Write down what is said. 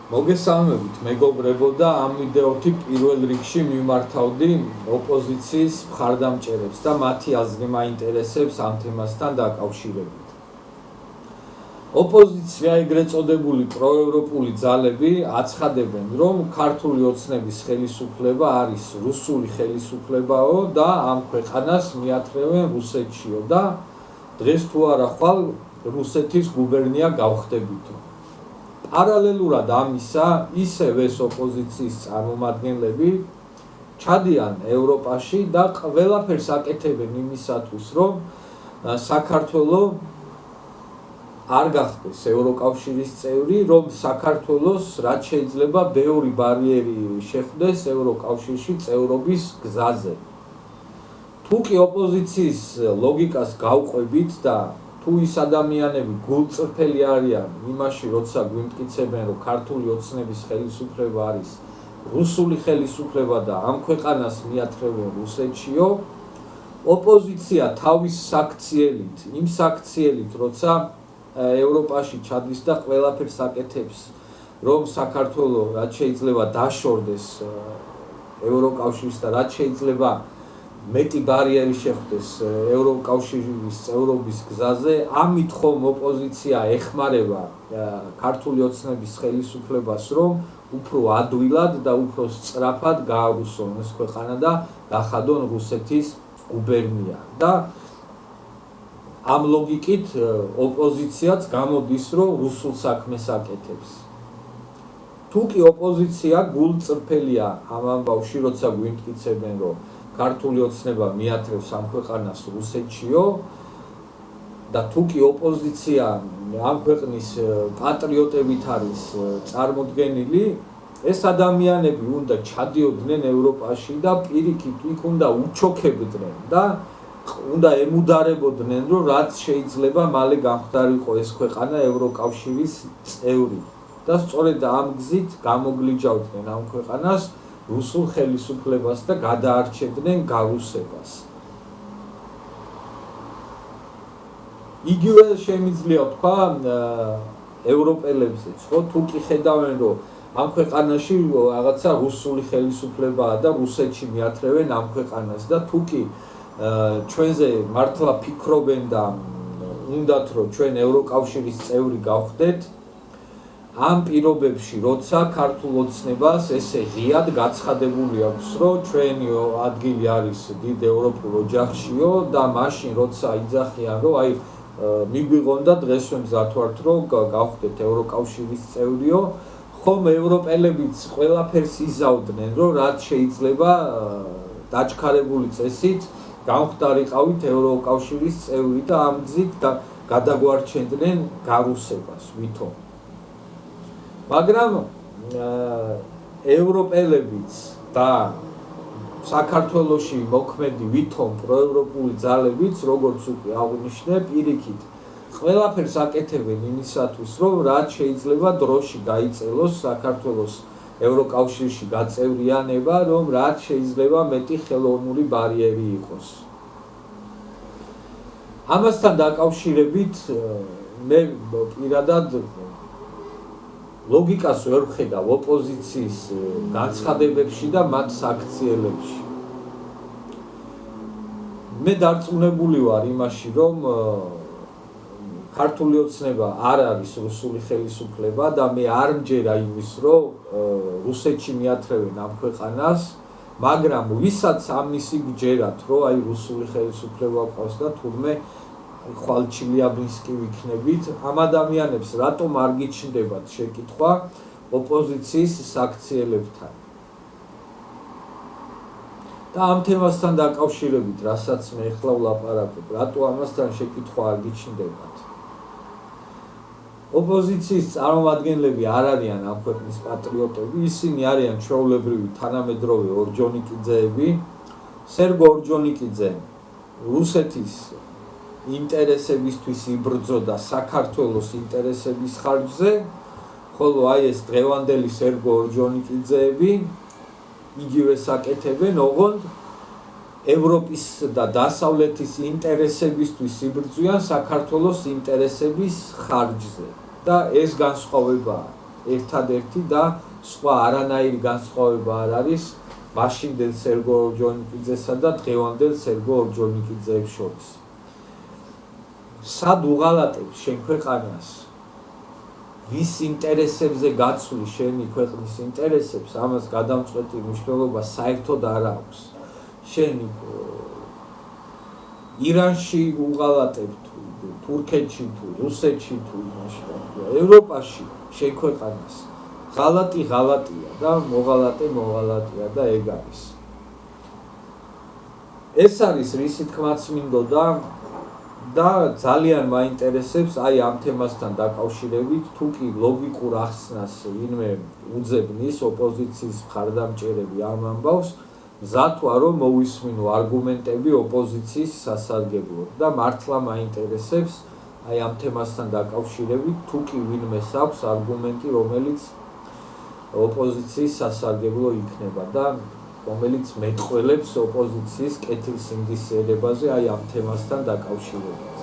მოგესალმებით, მეგობრებო და ამ ვიდეოთი პირველ რიგში მიმართავდი ოპოზიციის მხარდამჭერებს და მათი აზრი მაინტერესებს ამ თემასთან დაკავშირებით. ოპოზიცია, ეგრეთ წოდებული პროევროპული ძალები აცხადებენ, რომ ქართული ოცნების ხელისუფლება არის რუსული ხელისუფლებაო და ამ ქვეყანას მიათრევენ რუსეთშიო და დღეს თუ არა ხვალ რუსეთის გუბერნია გავხდებითო. პარალელურად ამისა, ისევ ეს ოპოზიციის წარმომადგენლები ჩადიან ევროპაში და ყველაფერს აკეთებენ იმისათვის, რომ საქართველოს არ გახდეს ევროკავშირის წევრი, რომ საქართველოს რაც შეიძლება ბევრი ბარიერი შეხვდეს ევროკავშირში წევრობის გზაზე. თუ კი ოპოზიციის ლოგიკას გავყვებით და თუ ის ადამიანები გულწრფელი არიან იმაში, როცა გვიმტკიცებენ, რომ ქართული ოცნების ხელისუფლება არის რუსული ხელისუფლება და ამ ქვეყანას მიათრევენ რუსეთშიო, ოპოზიცია თავის საქციელით, იმ საქციელით, როცა ევროპაში ჩადის და ყველაფერს აკეთებს, რომ საქართველოს რაც შეიძლება დაშორდეს ევროკავშირს და რაც შეიძლება მეტი ბარიერი შეხვდეს ევროკავშირის წევრობის გზაზე, ამით ხომ ოპოზიცია ეხმარება ქართული ოცნების ხელისუფლებას, რომ უფრო ადვილად და უფრო სწრაფად გაარუსონ ეს ქვეყანა და გახადონ რუსეთის გუბერნია. და ამ ლოგიკით ოპოზიციაც გამოდის, რომ რუსულ საქმეს აკეთებს. თუ კი ოპოზიცია გულწრფელია ამ ამბავში, როცა გვიმტკიცებენ, რომ ქართული ოცნება მიათრევს ამ ქვეყანას რუსეთშიო და თუ კი ოპოზიცია ამ ქვეყნის პატრიოტებით არის წარმოდგენილი, ეს ადამიანები უნდა ჩადიოდნენ ევროპაში და პირიქით იქ უნდა უჩოქებდნენ და უნდა ემუდარებოდნენ, რომ რაც შეიძლება მალე გამხდარიყო ეს ქვეყანა ევროკავშირის წევრი და სწორედ ამ გზით გამოგლიჯავდნენ ამ ქვეყანას რუსულ ხელისუფლებას და გადაარჩევდნენ გარუსებას. იგივე შემიძლია თქვა ევროპელებზეც, ხო? თუ კი ხედავენ, რომ ამ ქვეყანაში რაღაცა რუსული ხელისუფლებაა და რუსეთში მიათრევენ ამ ქვეყანას და თუ კი ჩვენზე მართლა ფიქრობენ და უნდათ, რომ ჩვენ ევროკავშირის წევრი გავხდეთ, ამ პირობებში, როცა ქართულ ოცნებას ესე ღიად გაცხადებული აქვს, რომ ჩვენი ადგილი არის დიდ ევროპულ ოჯახშიო და მაშინ, როცა იძახიან, რომ აი მიგვიღონ და დღესვე მზად ვართ, რომ გავხდეთ ევროკავშირის წევრიო, ხომ ევროპელებიც ყველაფერს იზავდნენ, რომ რაც შეიძლება დაჩქარებული წესით გამხდარიყავით ევროკავშირის წევრი და ამ გზით გადაგვარჩენდნენ გარუსებას ვითომ. მაგრამ ევროპელებიც და საქართველოში მოქმედი ვითომ პროევროპული ძალებიც, როგორც უკვე აღნიშნე, პირიქით ყველაფერს აკეთებენ იმისათვის, რომ რაც შეიძლება დროში გაიწელოს საქართველოს ევროკავშირში გაწევრიანება, რომ რაც შეიძლება მეტი ხელოვნური ბარიერი იყოს. ამასთან დაკავშირებით მე პირადად ლოგიკას ვერ ვხედავ ოპოზიციის განცხადებებში და მათ საქციელებში. მე დარწმუნებული ვარ იმაში, რომ ქართული ოცნება არ არის რუსული ხელისუფლება და მე არ მჯერა იმის, რომ რუსეთში მიათრევენ ამ ქვეყანას, მაგრამ ვისაც ამისი გჯერათ, რომ აი რუსული ხელისუფლება ყავს და თურმე ხვალ ჩილიაბინსკი ვიქნებით, ამ ადამიანებს რატომ არ გიჩნდებათ შეკითხვა ოპოზიციის საქციელებთან. და ამ თემასთან დაკავშირებით, რასაც მე ახლა ვლაპარაკობ, რატო ამასთან შეკითხვა არ გიჩნდებათ? ოპოზიციის წარმომადგენლები არ არიან ამ ქვეყნის პატრიოტები, ისინი არიან ჩვეულებრივი თანამედროვე ორჯონიკიძეები. სერგო ორჯონიკიძე რუსეთის ინტერესებისთვის იბრძოდა საქართველოს ინტერესების ხარჯზე, ხოლო აი ეს დღევანდელი სერგო ორჯონიკიძეები იგივეს აკეთებენ, ოღონდ ევროპის და დასავლეთის ინტერესებისთვის იბრძვიან საქართველოს ინტერესების ხარჯზე და ეს განსხვავებაა. ერთადერთი და სხვა არანაირი განსხვავება არ არის მაშინდელ სერგო ორჯონიკიძესა და დღევანდელ სერგო ორჯონიკიძეებს შორის. სად უღალატებ შენ ქვეყანას? ვის ინტერესებზე გაცვლი შენი ქვეყნის ინტერესებს, ამას გადამწყვეტი მნიშვნელობა საერთოდ არ აქვს. შენ ირანში უღალატებ თუ თურქეთში თუ რუსეთში თუ იმაში ევროპაში შენ ქვეყანას ღალატია და მოღალატეა და ეგ არის. ეს არის რისი თქმაც მინდოდა და ძალიან მაინტერესებს აი ამ თემასთან დაკავშირებით თუ კი ლოგიკურ ახსნას ვინმე უძებნის ოპოზიციის მხარდამჭერები ამ ამბავს მზად ვარ რომ მოვისმინო არგუმენტები ოპოზიციის სასარგებლოდ და მართლა მაინტერესებს აი ამ თემასთან დაკავშირებით თუ კი ვინმეს აქვს არგუმენტი რომელიც ოპოზიციის სასარგებლო იქნება და რომელიც მეტყველებს ოპოზიციის კეთილსინდისიერებაზე აი ამ თემასთან დაკავშირებით.